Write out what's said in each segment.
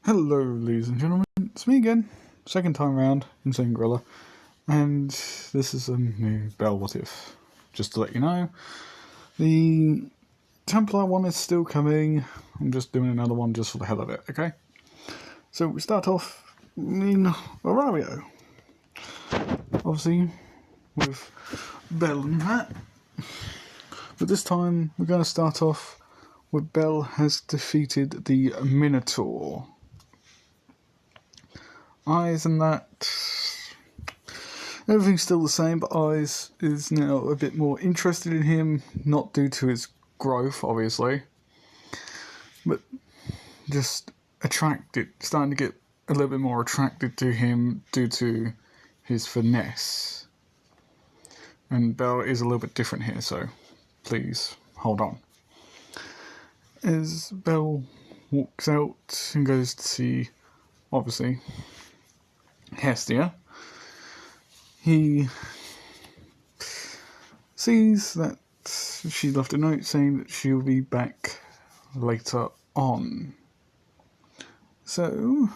Hello, ladies and gentlemen. It's me again, second time round, Insane Gorilla, and this is a new Bell What If. Just to let you know, the Templar one is still coming. I'm just doing another one just for the hell of it, okay? So we start off in Aurario. Obviously, with Bell and that. But this time, we're going to start off with Bell has defeated the Minotaur. Eyes and that, everything's still the same, but Eyes is now a bit more interested in him, not due to his growth, obviously, but just attracted, starting to get a little bit more attracted to him due to his finesse. And Bell is a little bit different here, so please hold on. As Bell walks out and goes to see, obviously, Hestia, he sees that she left a note saying that she'll be back later on. So,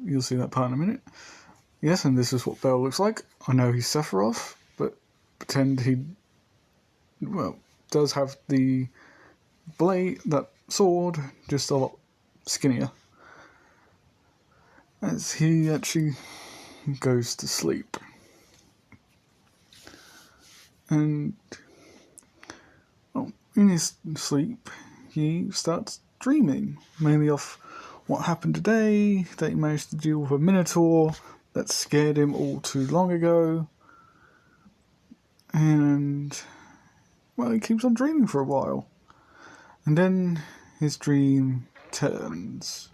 you'll see that part in a minute. Yes, and this is what Bell looks like. I know he's Sephiroth, but pretend he, does have the blade, that sword, just a lot skinnier. As he actually goes to sleep. And in his sleep, he starts dreaming, mainly of what happened today, that he managed to deal with a Minotaur that scared him all too long ago. And, he keeps on dreaming for a while. And then his dream turns.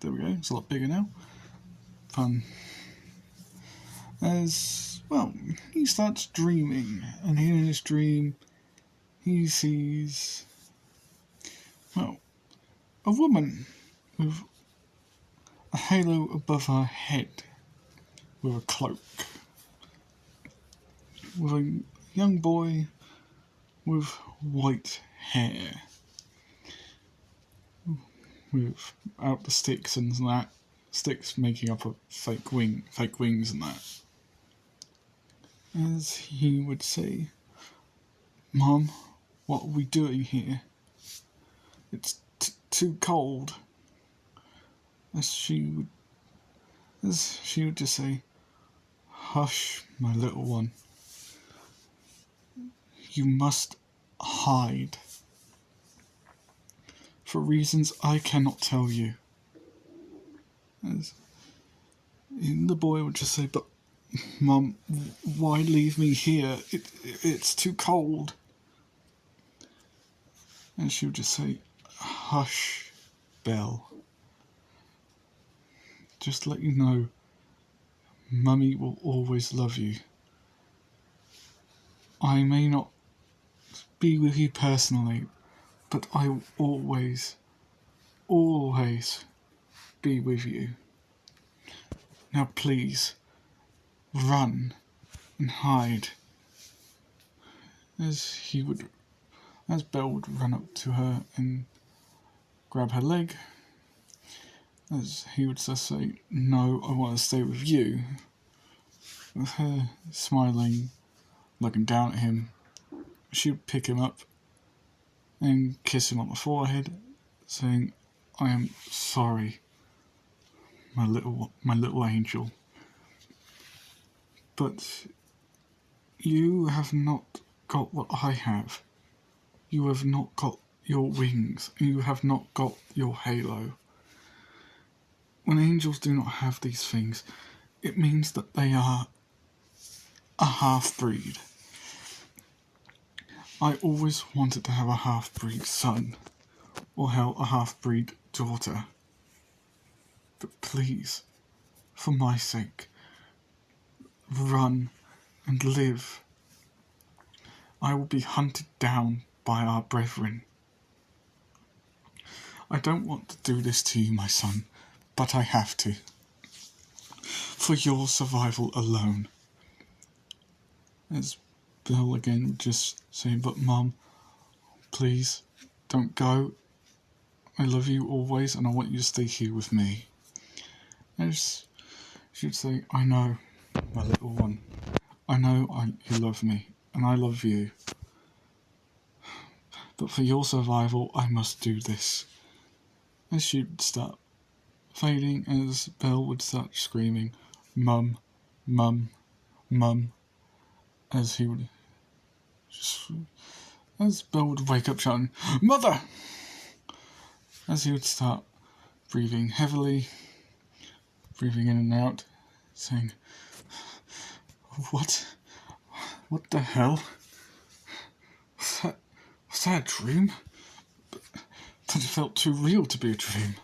There we go, it's a lot bigger now. Fun. He starts dreaming, and in his dream, he sees, a woman with a halo above her head, with a cloak, with a young boy with white hair, without the sticks and that, sticks making up a fake wings and that. As he would say, "Mom, what are we doing here? It's too cold." As she would just say, "Hush, my little one. You must hide. For reasons I cannot tell you." And the boy would just say, "But Mum, why leave me here? It's too cold." And she would just say, "Hush, Bell. Just to let you know, Mummy will always love you. I may not be with you personally, but I will always, always be with you. Now please, run and hide." As Bell would run up to her and grab her leg, as he would just say, "No, I want to stay with you." With her smiling, looking down at him, she would pick him up and kiss him on the forehead, saying, "I am sorry, my little angel. But you have not got what I have. You have not got your wings, and you have not got your halo. When angels do not have these things, it means that they are a half-breed. I always wanted to have a half-breed son, or hell, a half-breed daughter. But please, for my sake, run and live. I will be hunted down by our brethren. I don't want to do this to you, my son, but I have to. For your survival alone." As Bell again would just say, "But Mum, please, don't go. I love you always, and I want you to stay here with me. As she'd say, I know, my little one. I know you love me, and I love you. But for your survival, I must do this. As she'd start fading, as Belle would start screaming, Mum, Mum, Mum, as he would just, as Belle would wake up shouting, Mother! As he would start breathing heavily, breathing in and out, saying, What the hell? Was that a dream? But it felt too real to be a dream.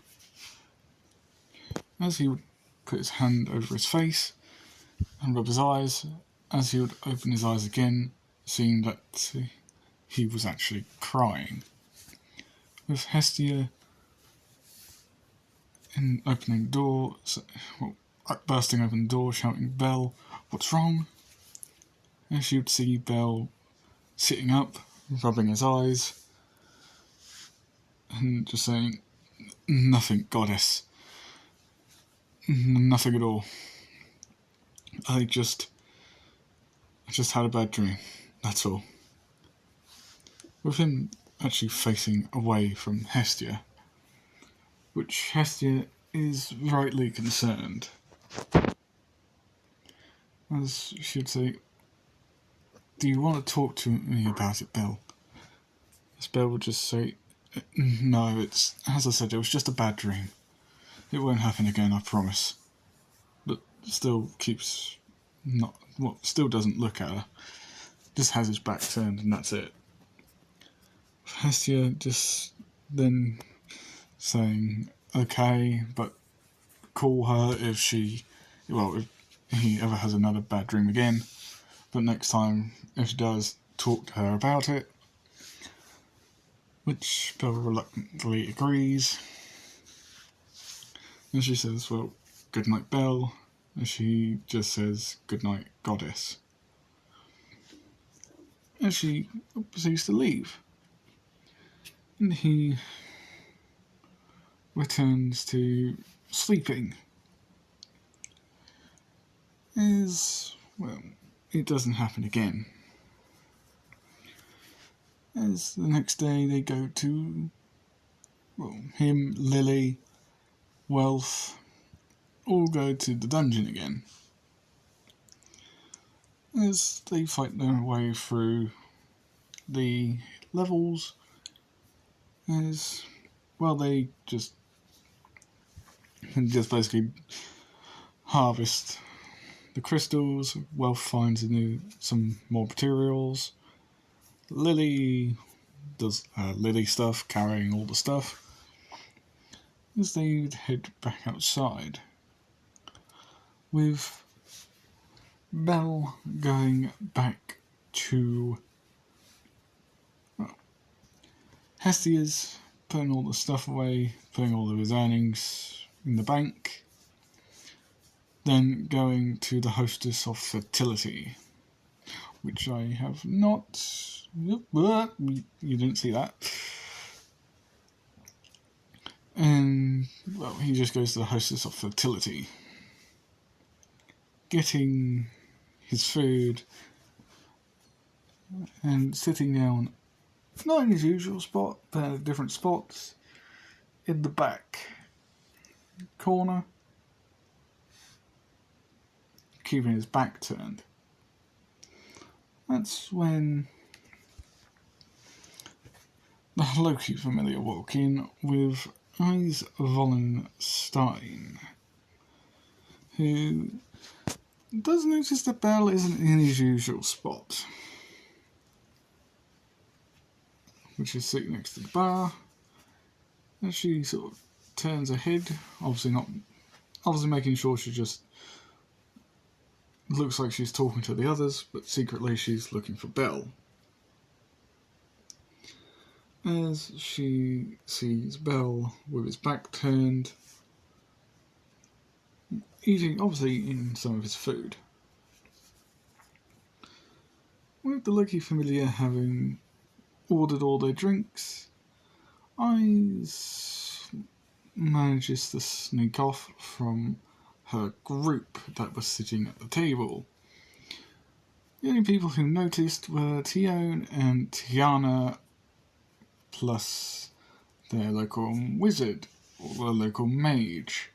As he would put his hand over his face and rub his eyes, as he would open his eyes again, seeing that he was actually crying. With Hestia in opening the door, bursting open the door, shouting, Belle, what's wrong? As she would see Belle sitting up, rubbing his eyes, and just saying, Nothing, goddess. Nothing at all. I just had a bad dream, that's all. With him actually facing away from Hestia, which Hestia is rightly concerned. As she'd say, do you want to talk to me about it, Belle? As Belle would just say, no, it's, as I said, it was just a bad dream. It won't happen again, I promise. But still keeps still doesn't look at her. Just has his back turned and that's it. Hestia just then saying, okay, but call her if he ever has another bad dream again. But next time, if he does, talk to her about it. Which Belle reluctantly agrees. And she says, well, good night, Belle. And she just says, good night, goddess. And she proceeds to leave. And he returns to sleeping. It doesn't happen again. As the next day they go to, him, Lily, Wealth, all go to the dungeon again. As they fight their way through the levels, they just basically harvest the crystals. Wealth finds some more materials. Lily does Lily stuff, carrying all the stuff. As they head back outside, with Belle going back to Hestia's, putting all the stuff away, putting all of his earnings in the bank, then going to the Hostess of Fertility, which I have not. You didn't see that. And, he just goes to the Hostess of Fertility, getting his food and sitting down, not in his usual spot, but at different spots, in the back corner, keeping his back turned. That's when the Loki familiar walk in with Eyes Wallenstein, who does notice that Belle isn't in his usual spot, which is sitting next to the bar, and she sort of turns her head, obviously making sure she just looks like she's talking to the others, but secretly she's looking for Belle. As she sees Belle with his back turned, eating some of his food. With the Loki familiar having ordered all their drinks, Eyes manages to sneak off from her group that was sitting at the table. The only people who noticed were Tione and Tiana, plus their local wizard, or their local mage.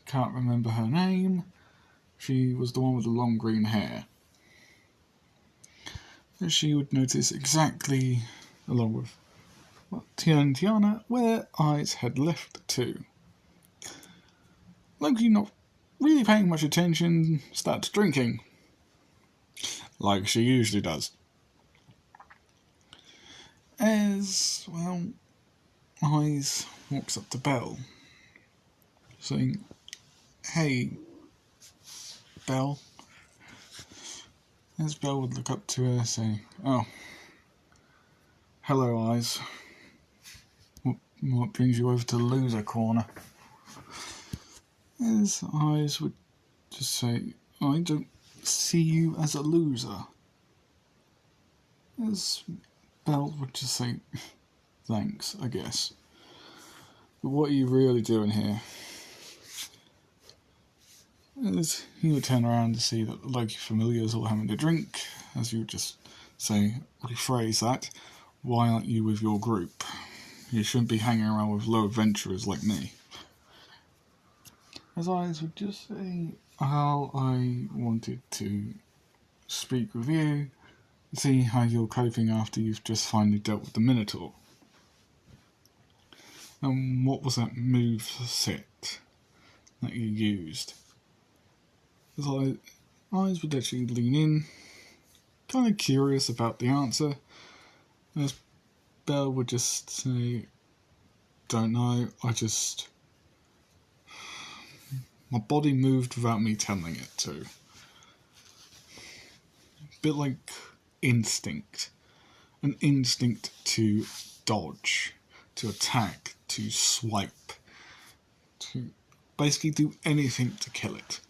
Can't remember her name. She was the one with the long green hair. She would notice exactly, along with Tione and Tiana, where Eyes had left to. Loki, not really paying much attention, starts drinking. Like she usually does. As, well, Eyes walks up to Belle, saying, "Hey, Belle." As Belle would look up to her, saying, "Oh, hello, Eyes. What brings you over to the loser corner?" As Eyes would just say, "I don't see you as a loser." As Belle would just say, "Thanks, I guess. But what are you really doing here?" As he would turn around to see that the Loki familiars all having a drink, as you would just say, rephrase that, "Why aren't you with your group? You shouldn't be hanging around with low adventurers like me." As Eyes would just say, "Oh, I wanted to speak with you, see how you're coping after you've just finally dealt with the Minotaur. And what was that move set that you used?" As Eyes would actually lean in, kind of curious about the answer, as Belle would just say, "Don't know, my body moved without me telling it to." A bit like instinct. An instinct to dodge, to attack, to swipe, to basically do anything to kill it.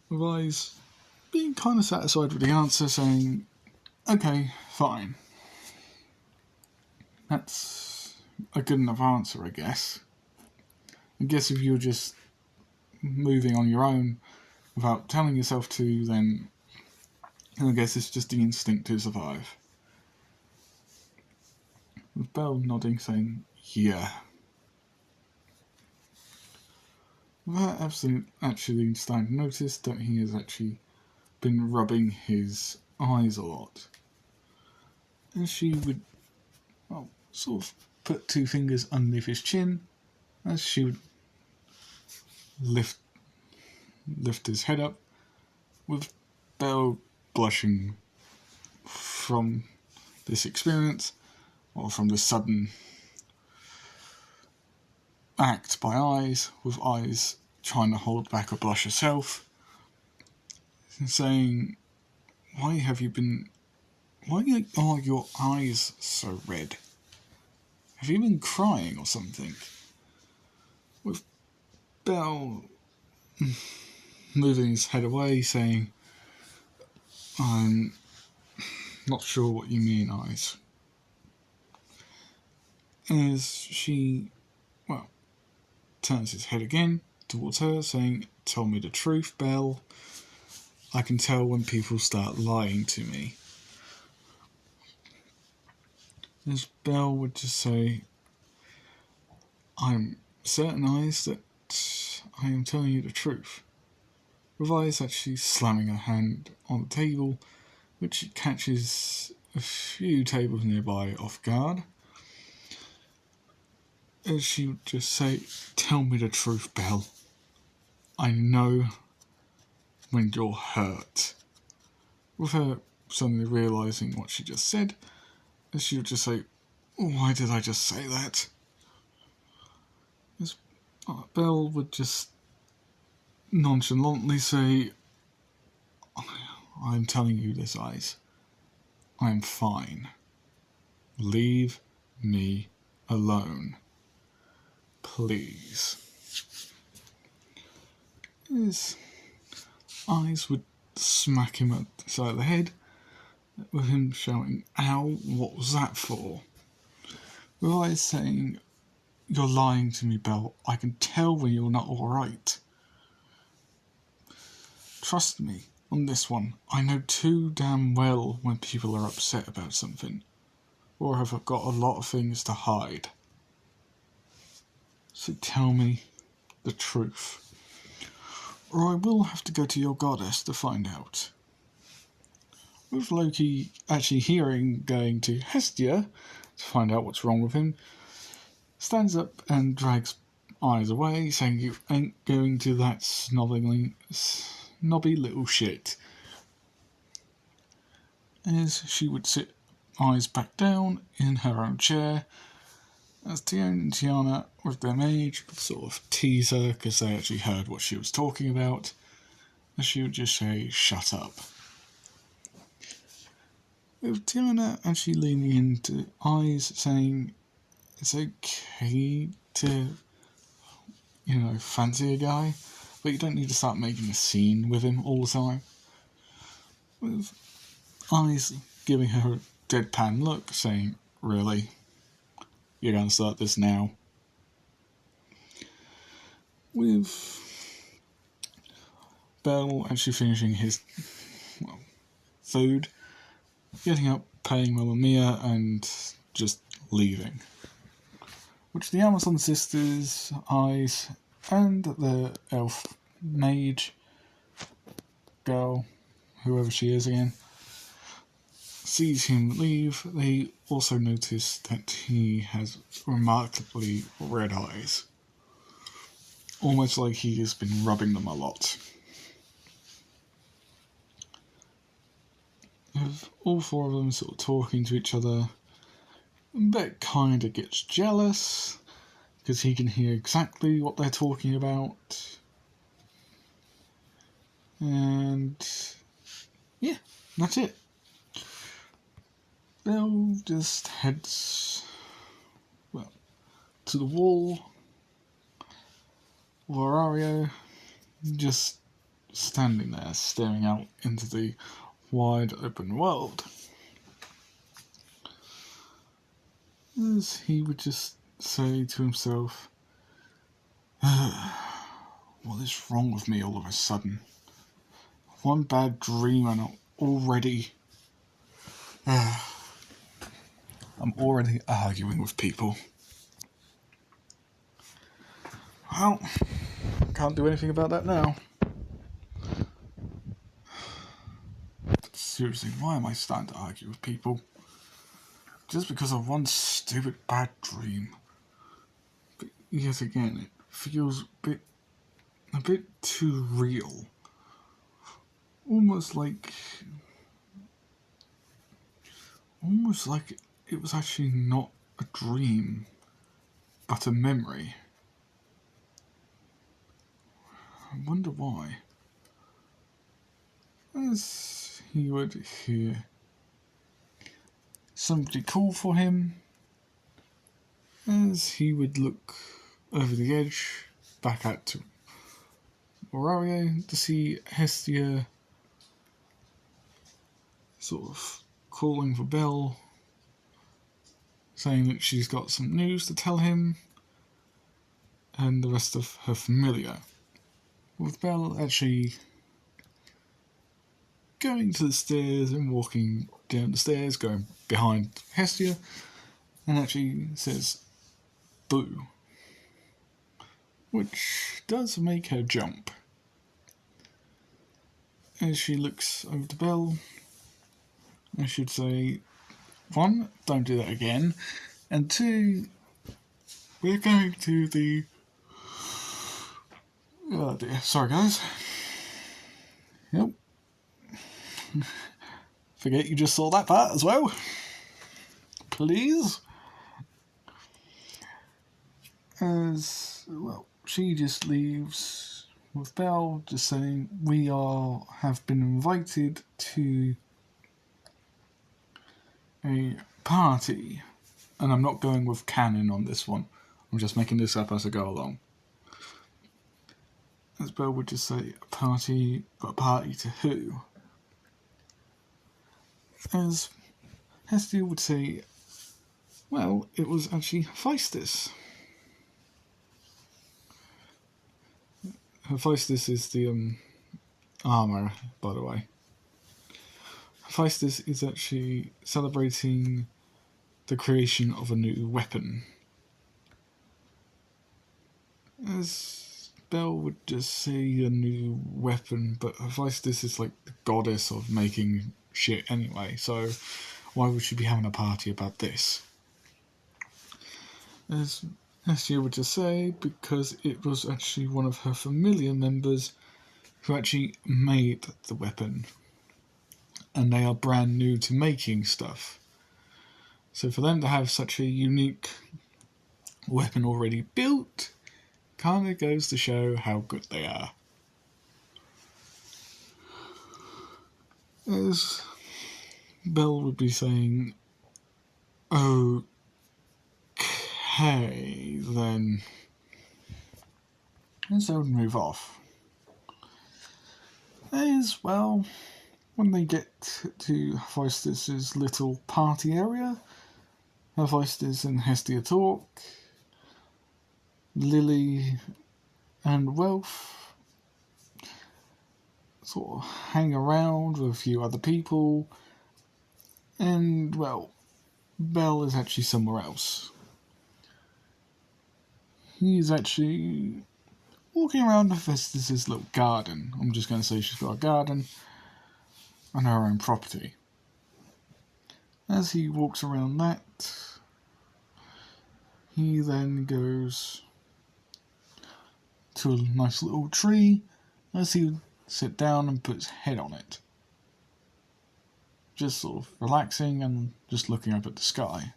With Eyes being kind of satisfied with the answer, saying, "Okay, fine. That's a good enough answer, I guess. I guess if you're just moving on your own without telling yourself to, then I guess it's just the instinct to survive." With Belle nodding, saying, "Yeah." Without actually starting to notice that he has actually been rubbing his eyes a lot. And she would, well, sort of put two fingers underneath his chin, as she would lift his head up, with Belle blushing from this experience, or from the sudden act by Eyes, with Eyes trying to hold back a blush herself, and saying, why are your eyes so red? Have you been crying or something?" With Belle moving his head away, saying, "I'm not sure what you mean, Eyes." As she, well, turns his head again towards her, saying, "Tell me the truth, Belle. I can tell when people start lying to me." As Belle would just say, "I'm certain, Eyes, that I am telling you the truth." With Eyes actually slamming her hand on the table, which catches a few tables nearby off guard. As she would just say, "Tell me the truth, Belle. I know when you're hurt." With her suddenly realising what she just said, as she would just say, "Why did I just say that?" As Belle would just nonchalantly say, "I'm telling you this, Eyes. I'm fine. Leave me alone. Please." His Eyes would smack him at the side of the head, with him shouting, "Ow, what was that for?" with Eyes saying, "You're lying to me, Belle. I can tell when you're not alright. Trust me on this one. I know too damn well when people are upset about something, or have got a lot of things to hide. So tell me the truth, or I will have to go to your goddess to find out." With Loki actually hearing going to Hestia to find out what's wrong with him, stands up and drags Eyes away, saying, "You ain't going to that snobby little shit." As she would sit Eyes back down in her own chair, as Tione and Tiana, with their mage, would sort of tease her because they actually heard what she was talking about, and she would just say, "Shut up." With Tiana actually leaning into Eyes, saying, "It's okay to, fancy a guy, but you don't need to start making a scene with him all the time." With Eyes giving her a deadpan look, saying, "Really? You're going to start this now?" With Belle actually finishing his food, getting up, paying Mamma Mia, and just leaving. Which the Amazon sisters, Eyes, and the elf mage girl, whoever she is again, sees him leave. They also notice that he has remarkably red eyes, almost like he has been rubbing them a lot. With all four of them sort of talking to each other, Beck kind of gets jealous because he can hear exactly what they're talking about. And yeah, that's it. Belle just heads, to the wall. Lorario just standing there, staring out into the wide open world. As he would just say to himself, "What is wrong with me all of a sudden? One bad dream and already... I'm already arguing with people." Well, can't do anything about that now. But seriously, why am I starting to argue with people? Just because of one stupid bad dream. But yet again, it feels a bit too real. Almost like it was actually not a dream, but a memory. I wonder why. As he would hear somebody call for him, as he would look over the edge back at Orario to see Hestia sort of calling for Belle, saying that she's got some news to tell him, and the rest of her familiar. With Belle actually going to the stairs and walking down the stairs, going behind Hestia, and actually says, "Boo," which does make her jump. As she looks over to Belle, I should say, 1, don't do that again, and 2, we're going to the... Oh dear, sorry guys. Yep. Forget you just saw that part as well. Please. As, she just leaves with Belle, just saying, "We have been invited to a party." And I'm not going with canon on this one. I'm just making this up as I go along. As Belle would just say, "A party, but a party to who?" As Hestia would say, Well, it was actually Hephaestus. Hephaestus is the armour, by the way. Hephaestus is actually celebrating the creation of a new weapon. As Belle would just say a new weapon, but Hephaestus is like the goddess of making shit anyway, so why would she be having a party about this? As she would just say, because it was actually one of her familiar members who actually made the weapon, and they are brand new to making stuff. So for them to have such a unique weapon already built kind of goes to show how good they are. As Belle would be saying, okay then, and so would move off. As well, when they get to Hephaestus' little party area, Hephaestus and Hestia talk. Lily and Welf sort of hang around with a few other people, and, well, Belle is actually somewhere else. He's actually walking around Hephaestus' little garden. I'm just going to say she's got a garden on her own property. As he walks around that, he then goes to a nice little tree as he would sit down and put his head on it. Just sort of relaxing and just looking up at the sky.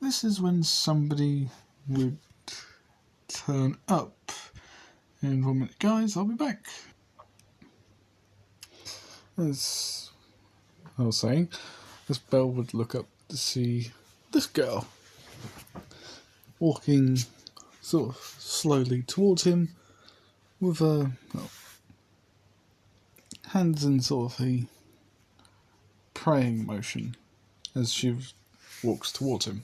This is when somebody would turn up. In 1 minute, guys, I'll be back. As I was saying, this Belle would look up to see this girl walking sort of slowly towards him with her hands in sort of a praying motion as she walks towards him.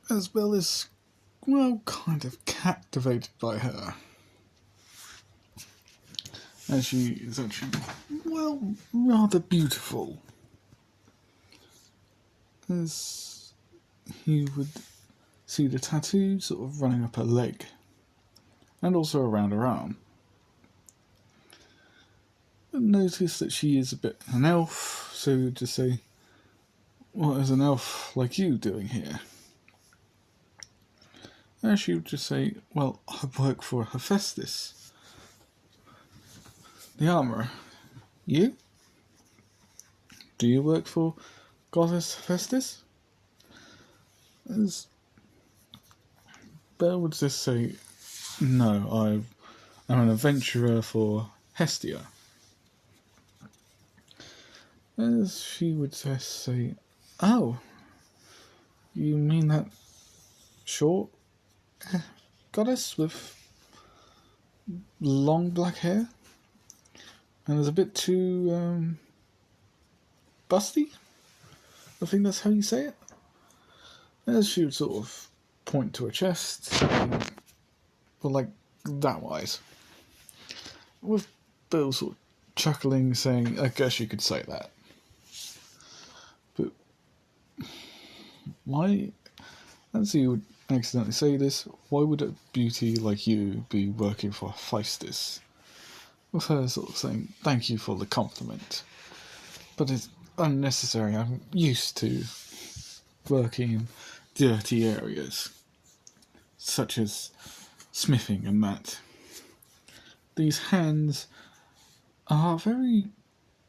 As Belle is, well, kind of captivated by her. As she is actually, well, rather beautiful. As he would see the tattoo sort of running up her leg, and also around her arm. And notice that she is a bit an elf, so he would just say, "What is an elf like you doing here?" And she would just say, "Well, I work for Hephaestus, the armourer. You? Do you work for Goddess Hephaestus?" As Belle would just say, "No, I'm an adventurer for Hestia." As she would just say, "Oh, you mean that short goddess with long black hair and is a bit too busty? I think that's how you say it." As she would sort of point to her chest, but like that wise, with Bill sort of chuckling, saying, "I guess you could say that." But why, as you would accidentally say this, why would a beauty like you be working for Hephaestus? With her sort of saying, "Thank you for the compliment, but it's unnecessary. I'm used to working in dirty areas, such as smithing and that. These hands are very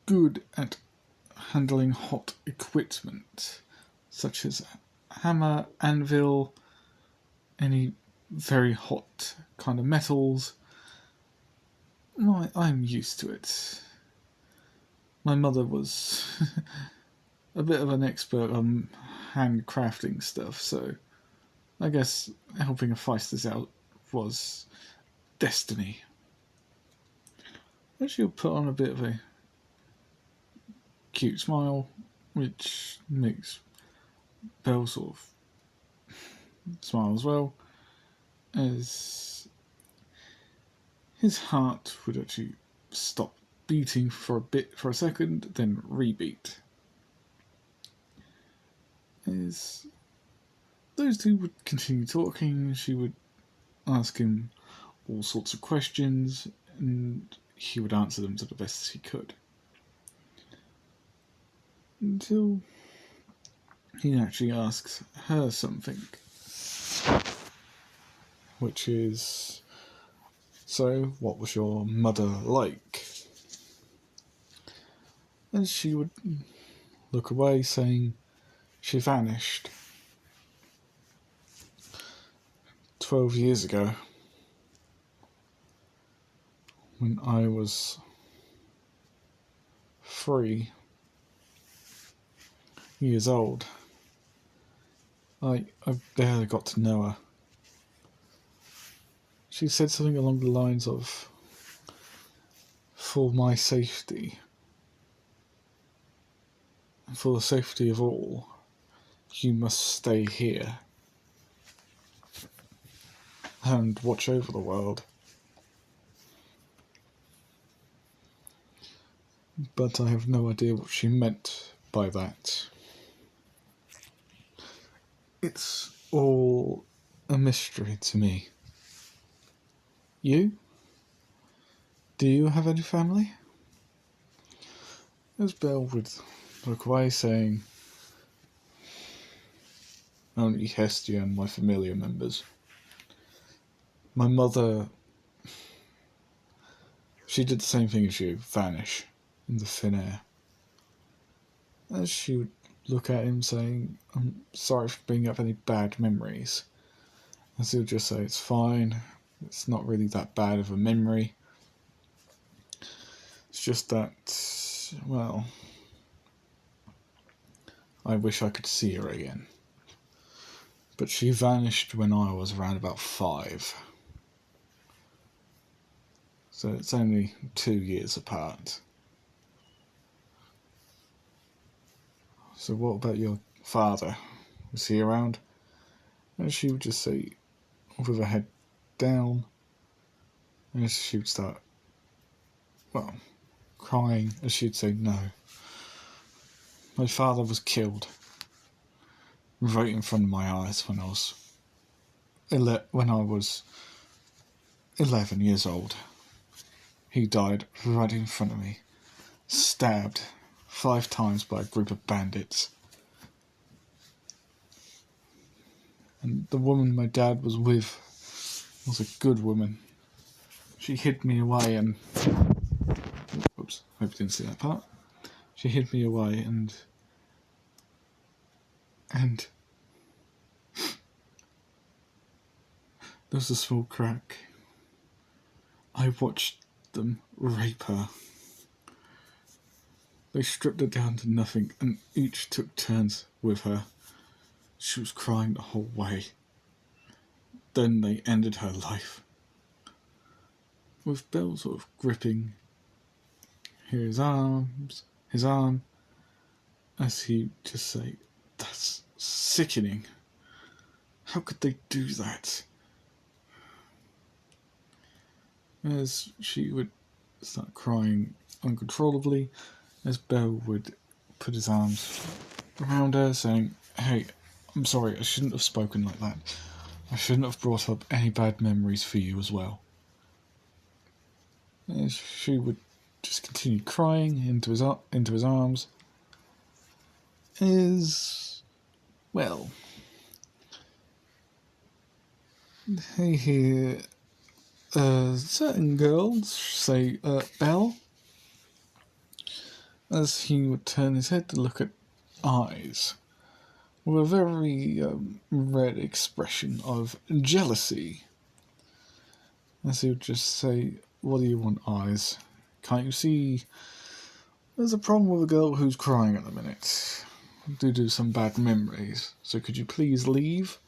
good at handling hot equipment, such as hammer, anvil, any very hot kind of metals. I'm used to it. My mother was a bit of an expert on handcrafting stuff, so I guess helping Hephaestus out was destiny." And she'll put on a bit of a cute smile which makes Belle sort of smile as well, as his heart would actually stop beating for a second, then rebeat. As those two would continue talking, she would ask him all sorts of questions, and he would answer them to the best he could. Until he actually asks her something, which is, so what was your mother like? And she would look away, saying she vanished 12 years ago, when I was 3 years old. I barely got to know her. She said something along the lines of, for my safety, and for the safety of all, you must stay here and watch over the world. But I have no idea what she meant by that. It's all a mystery to me. You? Do you have any family? As Belle would look away, saying, only Hestia and my familiar members. My mother, she did the same thing as you, vanish in the thin air. As she would look at him, saying, I'm sorry for bringing up any bad memories. As he would just say, it's fine, it's not really that bad of a memory. It's just that, well, I wish I could see her again. But she vanished when I was around about 5. So it's only 2 years apart. So what about your father? Was he around? And she would just say, with her head down, and she would start, well, crying, as she'd say, no. My father was killed right in front of my eyes when I was 11 years old. He died right in front of me, stabbed 5 times by a group of bandits. And the woman my dad was with was a good woman. She hid me away and... Oops, hope you didn't see that part. She hid me away and there was a small crack. I watched them rape her. They stripped her down to nothing and each took turns with her. She was crying the whole way. Then they ended her life. With Belle sort of gripping his arm, as he just say, that's sickening. How could they do that? As she would start crying uncontrollably, as Belle would put his arms around her, saying, hey, I'm sorry, I shouldn't have spoken like that. I shouldn't have brought up any bad memories for you as well. As she would just continue crying into his arms, well, they hear certain girls say, Belle, as he would turn his head to look at eyes with a very red expression of jealousy. As he would just say, what do you want, eyes? Can't you see there's a problem with a girl who's crying at the minute? Due to some bad memories. So could you please leave?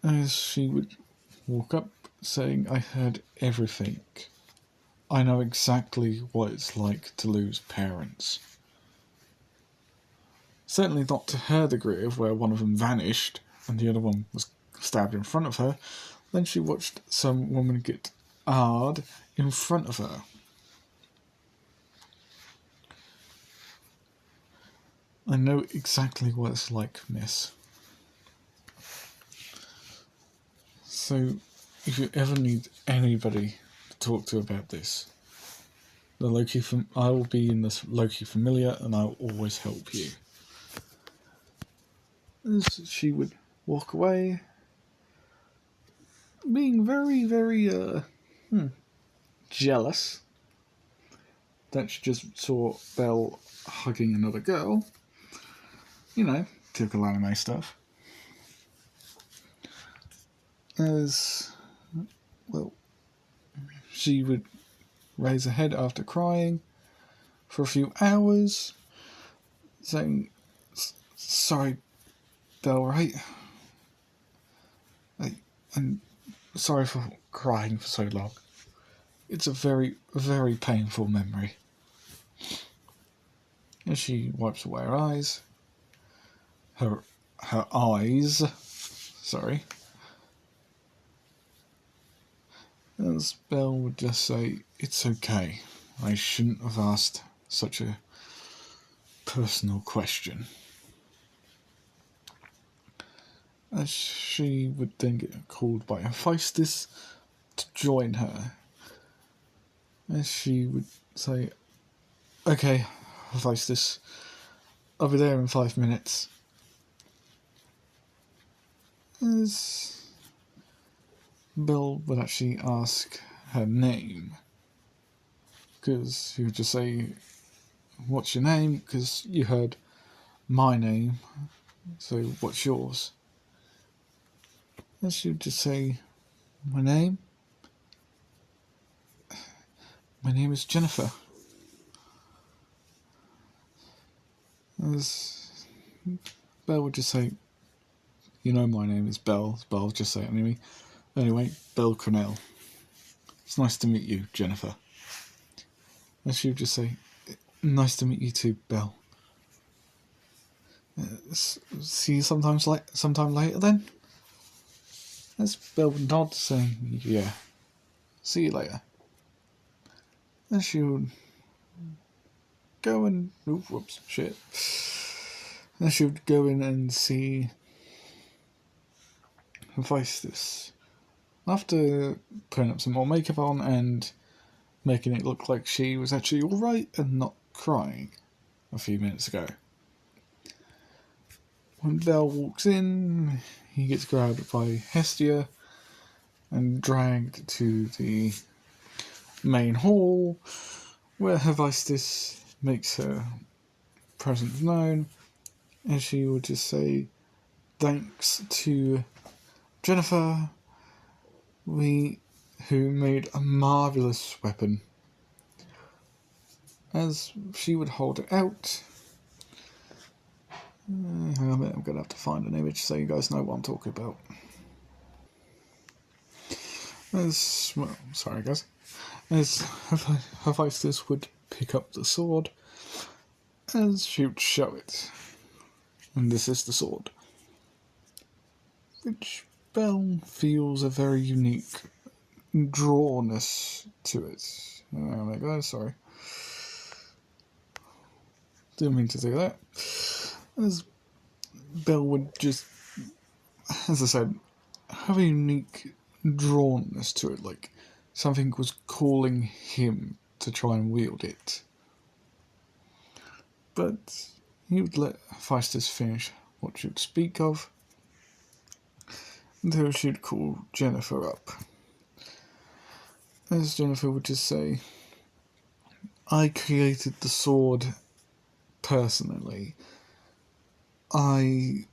As she would walk up, saying, I heard everything. I know exactly what it's like to lose parents. certainly not to her degree of where one of them vanished and the other one was stabbed in front of her. Then she watched some woman get hard in front of her. I know exactly what it's like, miss. So, if you ever need anybody to talk to about this, I will be in this Loki Familiar, and I'll always help you. As she would walk away, being very, very jealous that she just saw Belle hugging another girl. You know, typical anime stuff. As well, she would raise her head after crying for a few hours, saying, "Sorry, Belle, right? I'm sorry for crying for so long. It's a very, very painful memory." As she wipes away her eyes, her eyes, sorry. As Belle would just say, "It's okay. I shouldn't have asked such a personal question." As she would then get called by Hephaestus to join her. As she would say, "Okay, Hephaestus, I'll be there in 5 minutes." As Belle would actually ask her name, because she would just say, "What's your name?" Because you heard my name, so what's yours? And she would just say, My name is Jennifer." As Belle would just say, "You know my name is Belle." Belle would just say it anyway. Anyway, Belle Cornell. "It's nice to meet you, Jennifer." And she would just say, "Nice to meet you too, Belle. See you sometime later then?" As Belle would nod, saying, "Yeah, see you later." And she would go and... Oh, whoops, shit. And she would go in and see Hephaestus. After putting up some more makeup on and making it look like she was actually alright and not crying a few minutes ago. When Belle walks in, he gets grabbed by Hestia and dragged to the main hall, where Hephaestus makes her presence known, and she will just say, "Thanks to Jennifer, who made a marvellous weapon." As she would hold it out. Hang on a minute, I'm going to have to find an image so you guys know what I'm talking about. Sorry guys. As Hephaestus would pick up the sword, as she would show it. And this is the sword. Which Belle feels a very unique drawness to it. Oh my god, sorry. Didn't mean to do that. As Belle would just, as I said, have a unique drawnness to it, like something was calling him to try and wield it. But he would let Hephaestus finish what she would speak of, until she'd call Jennifer up. As Jennifer would just say, "I created the sword personally. I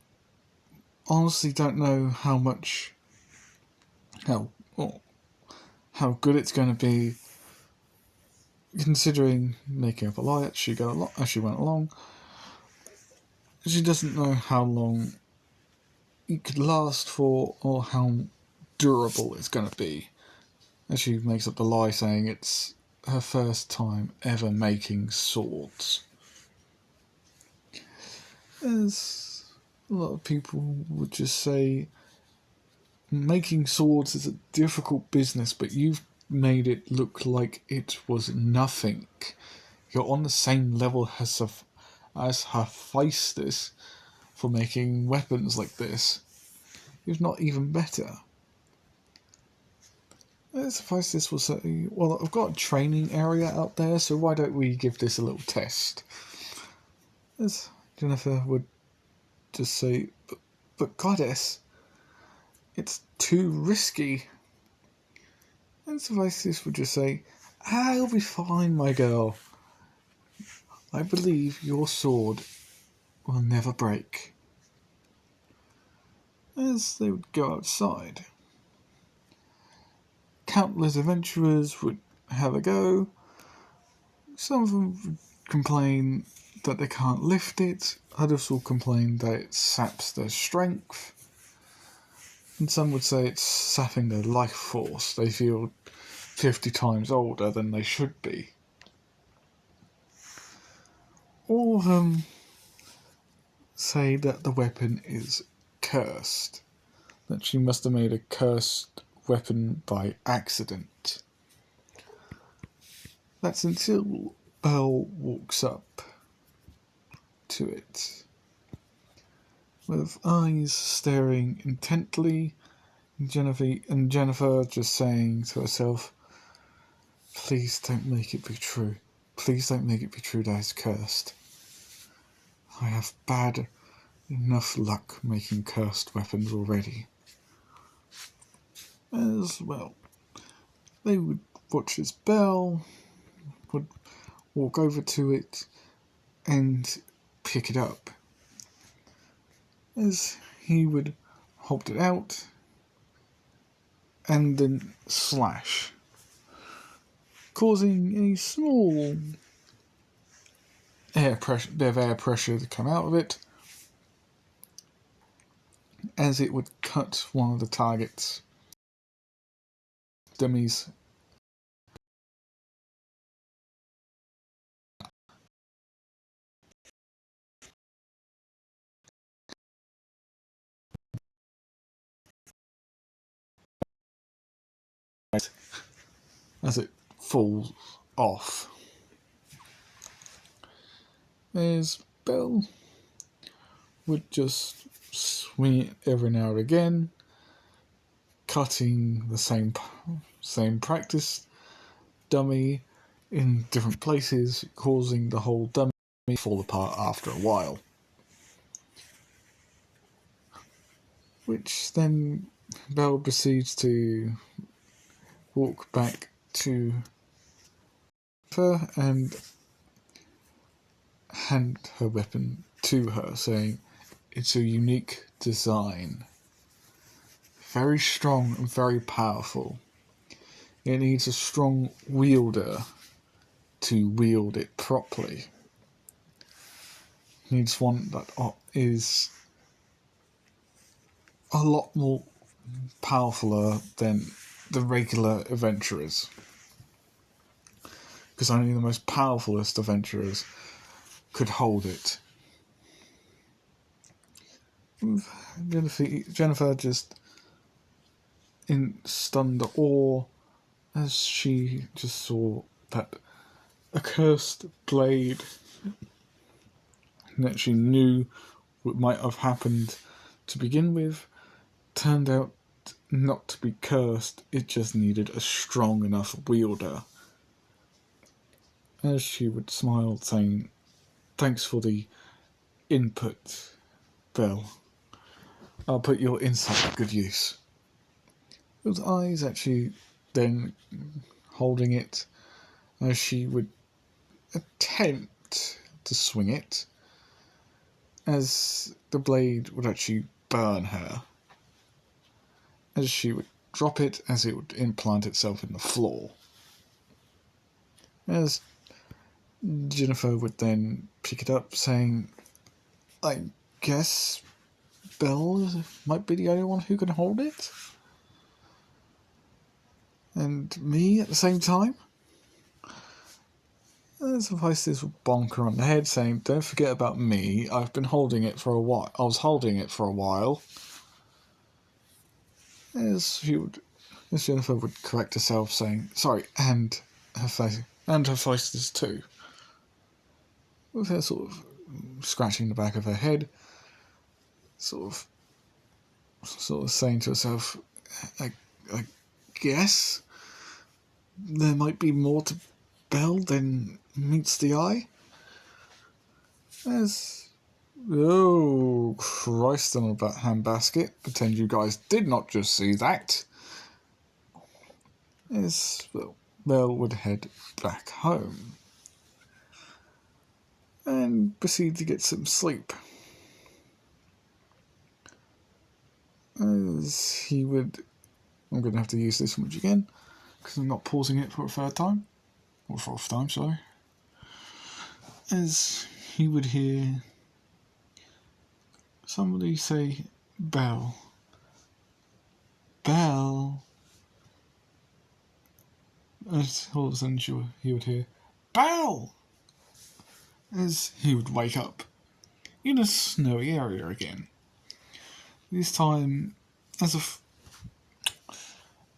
honestly don't know how good it's going to be, considering making up a lie as she went along. She doesn't know how long it could last for or how durable it's going to be." As she makes up the lie, saying it's her first time ever making swords. As a lot of people would just say, making swords is a difficult business, but you've made it look like it was nothing. You're on the same level as Hephaestus for making weapons like this. If not even better. Hephaestus will say, well, I've got a training area out there, so why don't we give this a little test? As Jennifer would just say, but goddess, it's too risky. And Hephaestus would just say, I'll be fine, my girl. I believe your sword will never break. As they would go outside, countless adventurers would have a go. Some of them would complain that they can't lift it, others will complain that it saps their strength, and some would say it's sapping their life force. They feel 50 times older than they should be. All of them say that the weapon is cursed, that she must have made a cursed weapon by accident. That's until Belle walks up to it, with eyes staring intently, and Jennifer just saying to herself, please don't make it be true. Please don't make it be true that it's cursed. I have bad enough luck making cursed weapons already. As well, they would watch as Belle would walk over to it and pick it up. As he would hold it out and then slash, causing a small bit of air pressure to come out of it, as it would cut one of the target's dummies. As it falls off. As Belle would just swing it every now and again, cutting the same practice dummy in different places, causing the whole dummy to fall apart after a while. Which then Belle proceeds to walk back to her and hand her weapon to her, saying, it's a unique design. Very strong and very powerful. It needs a strong wielder to wield it properly. It needs one that is a lot more powerful than the regular adventurers. Because only the most powerfulest adventurers could hold it. Jennifer just in stunned awe as she just saw that a cursed blade that she knew what might have happened to begin with turned out not to be cursed, it just needed a strong enough wielder. As she would smile, saying, thanks for the input, Belle. I'll put your insight to good use. With eyes actually then holding it as she would attempt to swing it, as the blade would actually burn her, as she would drop it, as it would implant itself in the floor. As Jennifer would then pick it up, saying, I guess Belle might be the only one who can hold it? And me at the same time? As Hephaestus would bonk her on the head, saying, "Don't forget about me. I've been holding it for a while. I was holding it for a while." As Jennifer would correct herself, saying, "Sorry, and Hephaestus too," with her sort of scratching the back of her head, sort of saying to herself, I guess there might be more to Belle than meets the eye." As, oh Christ on a handbasket, pretend you guys did not just see that. As, well, Belle would head back home and proceed to get some sleep. As he would, I'm going to have to use this image again because I'm not pausing it for a third time, or fourth time, sorry. As he would hear somebody say, "Belle, Belle," as all of a sudden he would hear, "Belle," as he would wake up in a snowy area again. This time,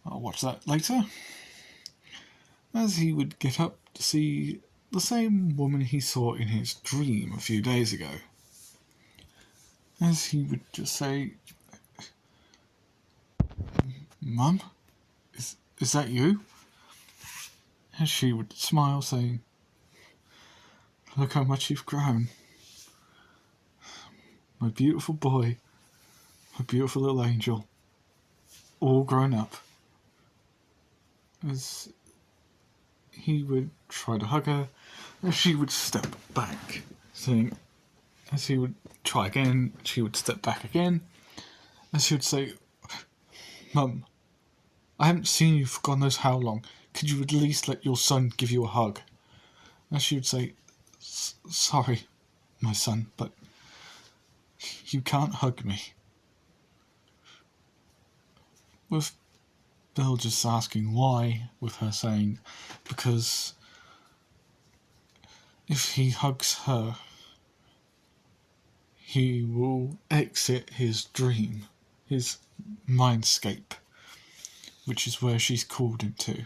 I'll watch that later. As he would get up to see the same woman he saw in his dream a few days ago. As he would just say, "Mum, is that you?" As she would smile, saying, "Look how much you've grown. My beautiful boy, my beautiful little angel, all grown up." As he would try to hug her, as she would step back, saying, as he would try again, she would step back again, as she would say, "Mum, I haven't seen you for God knows how long. Could you at least let your son give you a hug?" And she would say, "Sorry, my son, but you can't hug me." With Belle just asking why, with her saying, because if he hugs her, he will exit his dream, his mindscape, which is where she's called him to.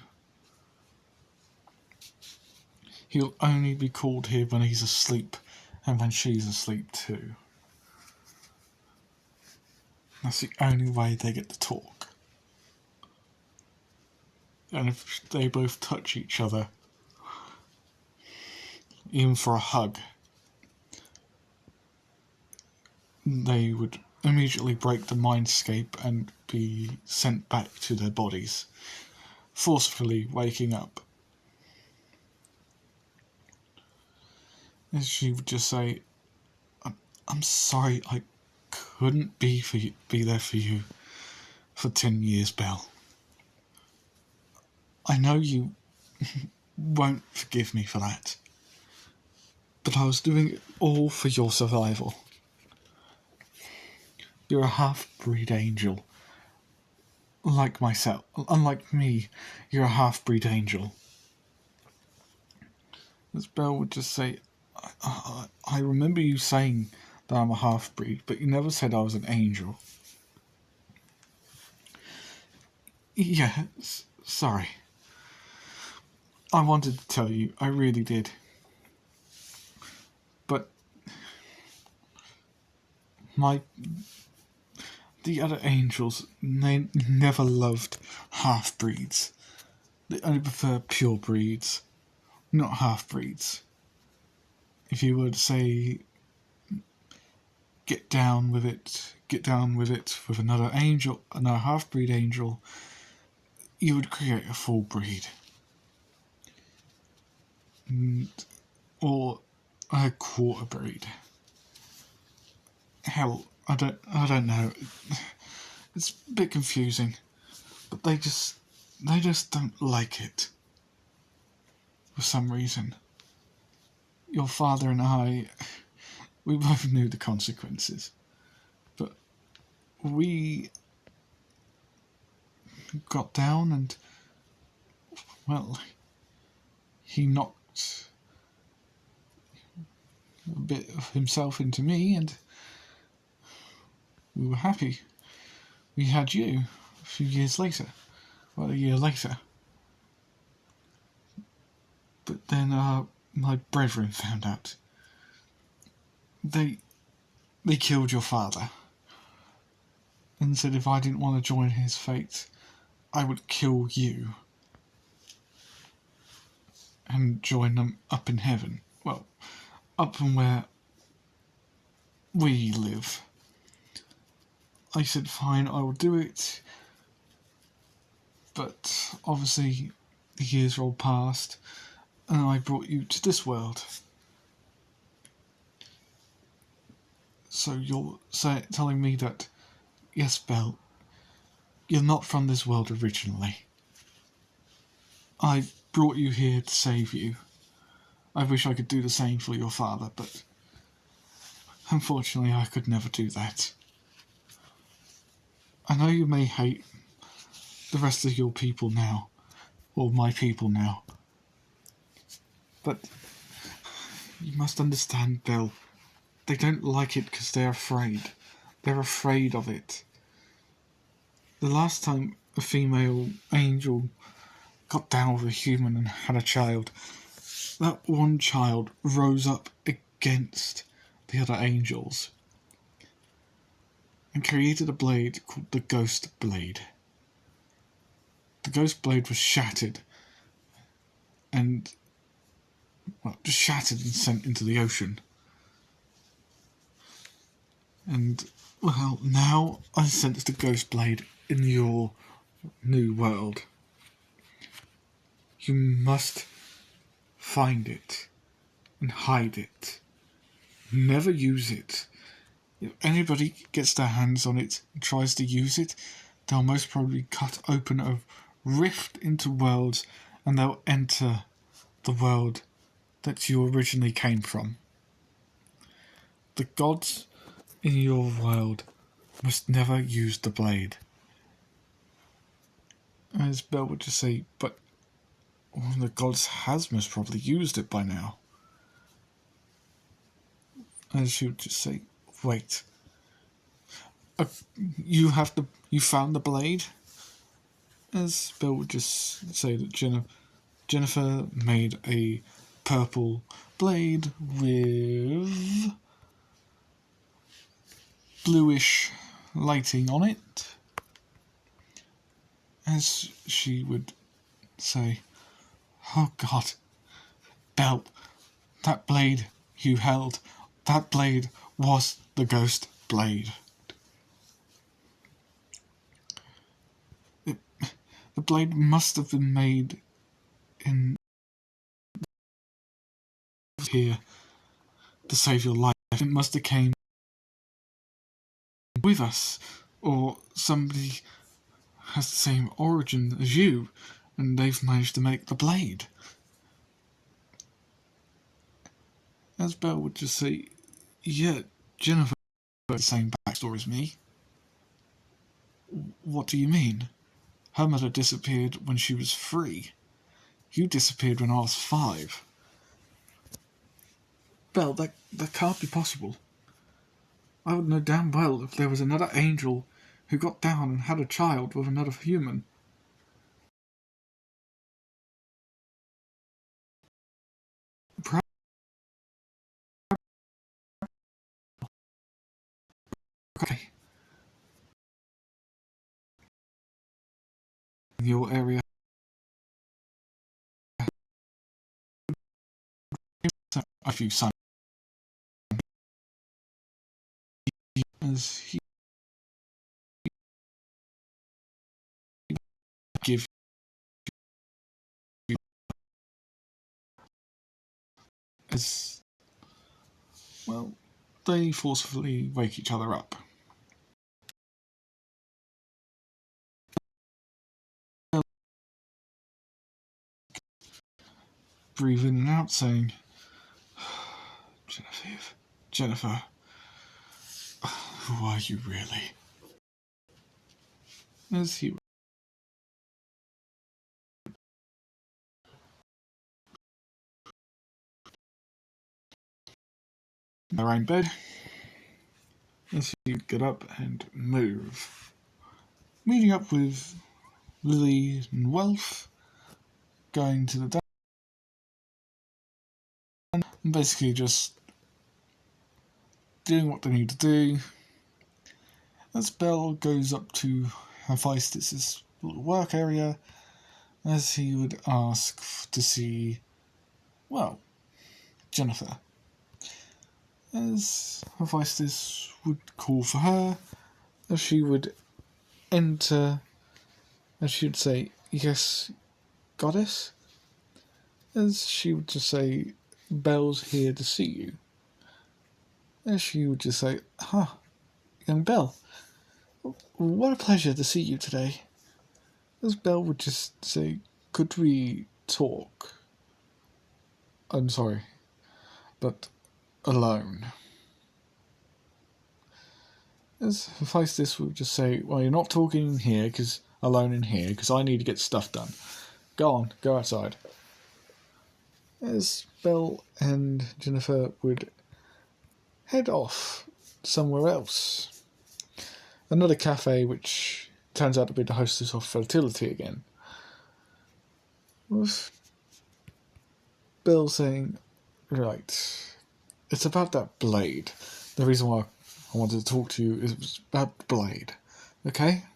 He'll only be called here when he's asleep and when she's asleep too. That's the only way they get to talk. And if they both touch each other, even for a hug, they would immediately break the mindscape and be sent back to their bodies, forcefully waking up. And she would just say, I'm sorry I couldn't be there for you for 10 years, Belle. I know you won't forgive me for that, but I was doing it all for your survival. You're a half-breed angel. Like myself, unlike me, you're a half-breed angel." As Belle would just say, I remember you saying that I'm a half-breed, but you never said I was an angel." "Yeah, sorry. I wanted to tell you, I really did. But the other angels, they never loved half-breeds. They only prefer pure breeds, not half-breeds. If you were to say, get down with it with another angel, another half-breed angel, you would create a full breed. Or a quarter breed. Hell, I don't know. It's a bit confusing, but they just don't like it for some reason. Your father and I, we both knew the consequences, but we got down and, well, he knocked a bit of himself into me, and we were happy. We had you a few years later. Well, a year later. But then my brethren found out. They killed your father and said if I didn't want to join his fate, I would kill you and join them up in heaven. Well, up from where we live. I said fine, I will do it. But obviously the years rolled past and I brought you to this world. So you're telling me that, yes, Belle, you're not from this world originally. I brought you here to save you. I wish I could do the same for your father, but unfortunately I could never do that. I know you may hate the rest of your people now, or my people now, but you must understand, Belle, they don't like it because they're afraid. They're afraid of it. The last time a female angel got down with a human and had a child, that one child rose up against the other angels and created a blade called the Ghost Blade. The Ghost Blade was shattered and, well, just shattered and sent into the ocean. And, well, now I sense the Ghost Blade in your new world. You must find it and hide it. Never use it. If anybody gets their hands on it and tries to use it, they'll most probably cut open a rift into worlds and they'll enter the world that you originally came from. The gods in your world must never use the blade. As Belle would just say, but one of the gods has most probably used it by now. As she would just say, wait. You found the blade? As Belle would just say that Jennifer made a purple blade with bluish lighting on it. As she would say, oh God, Belle, that blade you held, that blade was the Ghost Blade. The blade must have been made in here to save your life. It must have came with us, or somebody has the same origin as you, and they've managed to make the blade. As Belle would just say, yeah, Jennifer has the same backstory as me. What do you mean? Her mother disappeared when she was 3. You disappeared when I was 5. Belle, that can't be possible. I would know damn well if there was another angel who got down and had a child with another human. Okay. In your area, a few sons, as he give you as well. They forcefully wake each other up. Breathe in and out, saying, Jennifer, who are you really? As he their own bed. And she would get up and move. Meeting up with Lily and Welf, going to the and basically just doing what they need to do. As Belle goes up to Hephaestus' little work area, as he would ask to see, well, Jennifer. As Hephaestus would call for her, as she would enter, as she would say, "Yes, goddess?" As she would just say, "Belle's here to see you." As she would just say, young Belle, what a pleasure to see you today." As Belle would just say, "Could we talk? I'm sorry, but alone." As Hephaestus would just say, "Well, you're not talking in here, alone in here, because I need to get stuff done. Go on, go outside." As Belle and Jennifer would head off somewhere else. Another cafe, which turns out to be the hostess of fertility again. With Belle saying, "Right, it's about that blade. The reason why I wanted to talk to you is about the blade, okay?"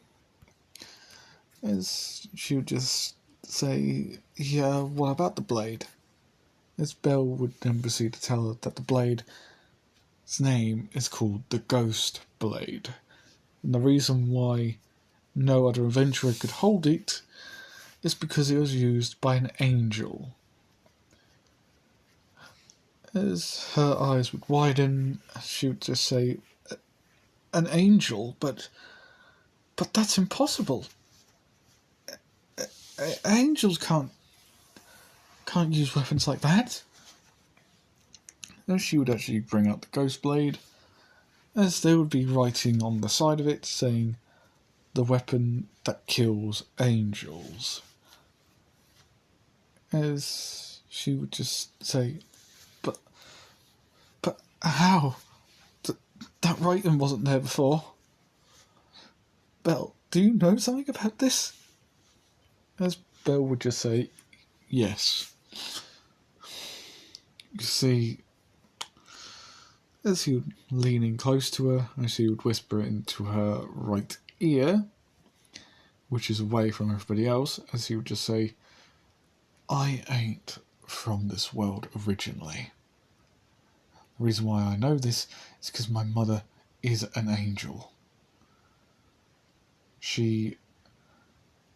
As she would just say, "Yeah, what about the blade?" As Belle would then proceed to tell her that the blade's name is called the Ghost Blade. And the reason why no other adventurer could hold it is because it was used by an angel. As her eyes would widen, she would just say, "An angel? But that's impossible. Angels can't use weapons like that." And she would actually bring out the Ghost Blade, as they would be writing on the side of it saying, "The weapon that kills angels." As she would just say, but how? That writing wasn't there before. Belle, do you know something about this? As Belle would just say, "Yes." You see, as he would leaning close to her, and she would whisper into her right ear, which is away from everybody else, as he would just say, "I ain't from this world originally. The reason why I know this is because my mother is an angel. She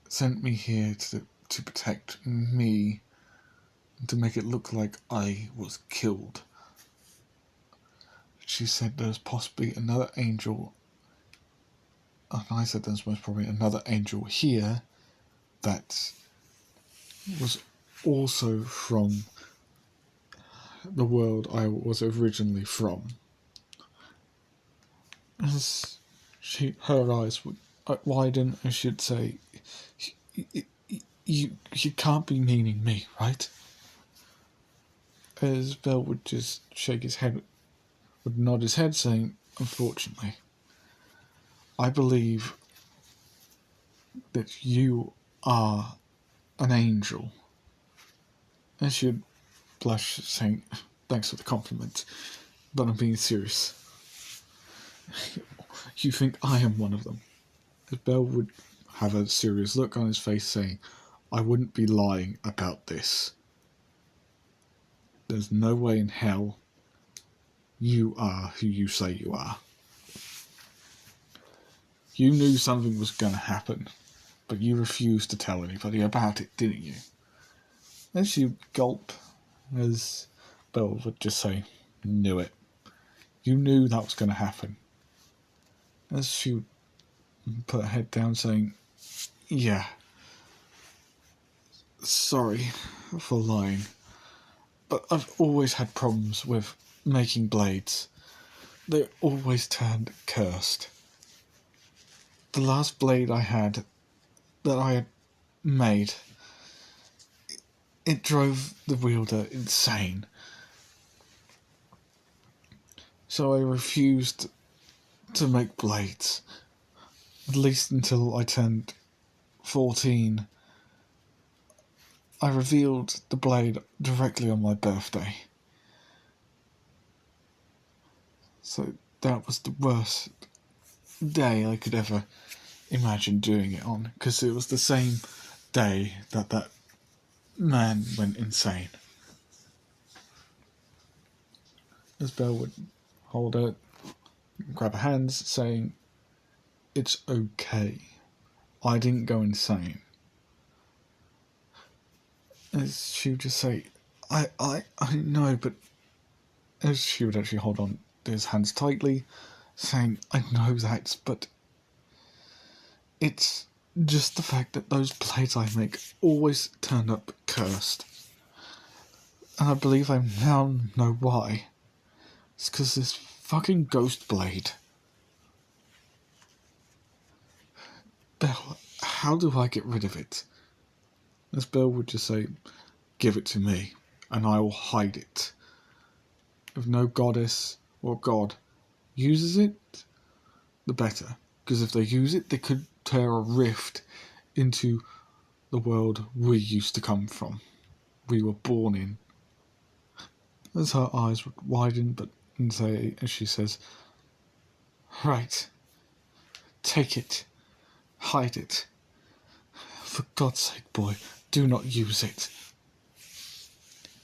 sent me here to protect me, and to make it look like I was killed. She said there's possibly another angel, and I said there's most probably another angel here that was also from the world I was originally from." As her eyes would widen, and she'd say, You can't be meaning me, right?" As Belle would just shake his head, would nod his head, saying, "Unfortunately, I believe that you are an angel." And she would blush, saying, "Thanks for the compliment, but I'm being serious. You think I am one of them?" As Belle would have a serious look on his face, saying, "I wouldn't be lying about this. There's no way in hell you are who you say you are. You knew something was going to happen, but you refused to tell anybody about it, didn't you?" As she would gulp, as Belle would just say, "Knew it. You knew that was going to happen." As she would put her head down, saying, "Yeah, sorry for lying, but I've always had problems with making blades. They always turned cursed. The last blade I had, that I had made, it drove the wielder insane. So I refused to make blades, at least until I turned 14. I revealed the blade directly on my birthday. So that was the worst day I could ever imagine doing it on, because it was the same day that man went insane. As Belle would hold her, grab her hands, saying, "It's okay. I didn't go insane." As she would just say, I know, but as she would actually hold on to his hands tightly, saying, "I know that, but it's just the fact that those blades I make always turn up cursed. And I believe I now know why. It's because this fucking ghost blade. Belle, how do I get rid of it?" As Belle would just say, "Give it to me, and I will hide it. If no goddess or god uses it, the better. Because if they use it, they could tear a rift into the world we used to come from. We were born in." As her eyes would widen, but as she says, "Right, take it, hide it. For God's sake, boy, do not use it."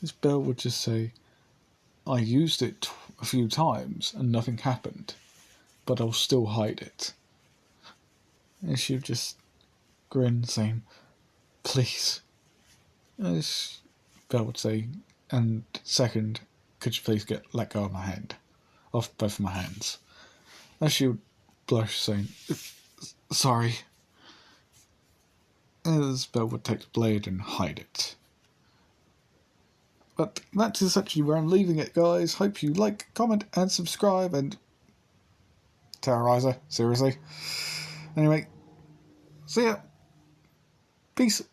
As Belle would just say, "I used it a few times and nothing happened, but I'll still hide it." And she would just grin, saying, "Please." As Belle would say, "And second, could you please let go of my hand, off both of my hands?" As she would blush, saying, "Sorry." As Belle would take the blade and hide it. But that is actually where I'm leaving it, guys. Hope you like, comment, and subscribe, and Terrorizer, seriously. Anyway, see ya. Peace.